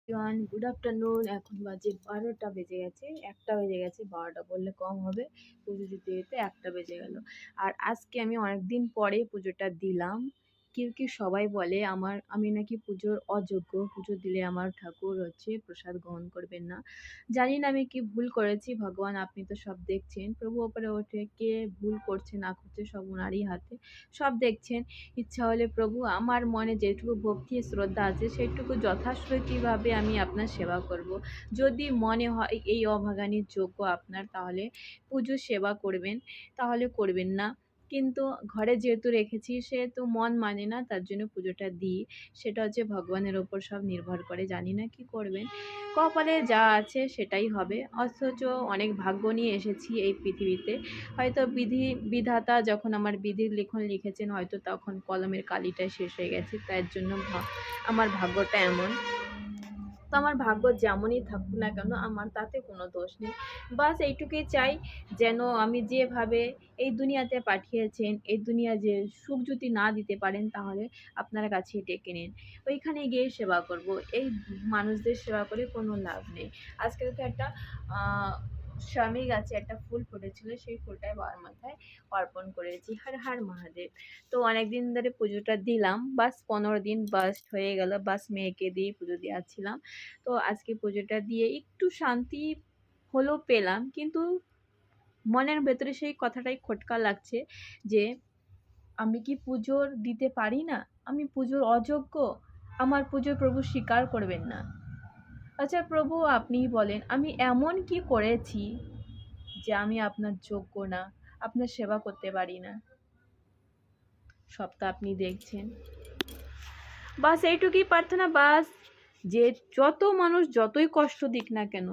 Good afternoon. এখন বাজে ১২টা বেজে গেছে, ১টা বেজে গেছে, ১২টা বললে কম হবে। পুজো দিতে দিতে ১টা বেজে গেল। আর আজকে আমি অনেকদিন পরে পুজোটা দিলাম। কেউ কেউ সবাই বলে আমি নাকি পুজোর অযোগ্য, পুজো দিলে আমার ঠাকুর প্রসাদ গ্রহণ করবেন না। জানি না আমি কি ভুল করেছি, ভগবান আপনি তো সব দেখছেন। প্রভু ওপরে ওঠে, কে ভুল করছে না করছে সব ওনারই হাতে, সব দেখছেন। ইচ্ছা হলে প্রভু আমার মনে যেটুকু ভক্তি শ্রদ্ধা আছে সেটুকু যথাসঠিকভাবে আমি আপনার সেবা করব। যদি মনে হয় এই অভাগানির যোগ্য আপনার, তাহলে পুজো সেবা করবেন, তাহলে করবেন না। কিন্তু ঘরে যেহেতু রেখেছি সেহেতু মন মানে না, তার জন্য পুজোটা দিই। সেটা ভগবানের ওপর সব নির্ভর করে, জানি না কি করবেন। কপালে যা আছে সেটাই হবে। অথচ অনেক ভাগ্য নিয়ে এসেছি এই পৃথিবীতে। হয়তো বিধাতা যখন আমার বিধির লিখন লিখেছেন, হয়তো তখন কলমের কালিটা শেষ হয়ে গেছে, তার জন্য আমার ভাগ্যটা এমন। তো আমার ভাগ্য যেমনই থাকুক না কেন, আমার তাতে কোনো দোষ নেই। বাস এইটুকুই চাই, যেন আমি যেভাবে এই দুনিয়াতে পাঠিয়েছেন, এই দুনিয়া যে সুখ যদি না দিতে পারেন, তাহলে আপনার কাছে ডেকে নিন, ওইখানে গিয়ে সেবা করব। এই মানুষদের সেবা করে কোনো লাভ নেই। আজকে তো একটা স্বামী গাছে একটা ফুল ফুটেছিল, সেই ফুলটাই বাবার মাথায় অর্পণ করেছি। হর হর মহাদেব। তো অনেকদিন ধরে পুজোটা দিলাম, বাস 15 দিন বাস হয়ে গেল, বাস মেয়েকে দিয়ে পুজো দিয়েছিলাম। তো আজকে পুজোটা দিয়ে একটু শান্তি হলেও পেলাম, কিন্তু মনের ভেতরে সেই কথাটাই খটকা লাগছে যে আমি কি পুজোর দিতে পারি না, আমি পুজোর অযোগ্য, আমার পুজো প্রভু স্বীকার করবেন না। আচ্ছা প্রভু, আপনিই বলেন আমি এমন কি করেছি যে আমি আপনার যোগ্য না, আপনার সেবা করতে পারি না? সবটা আপনি দেখছেন। বাস এইটুকুই প্রার্থনা, বাস যে যত মানুষ যতই কষ্ট দিক না কেন,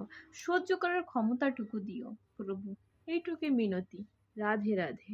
সহ্য করার ক্ষমতাটুকু দিও প্রভু, এইটুকুই মিনতি। রাধে রাধে।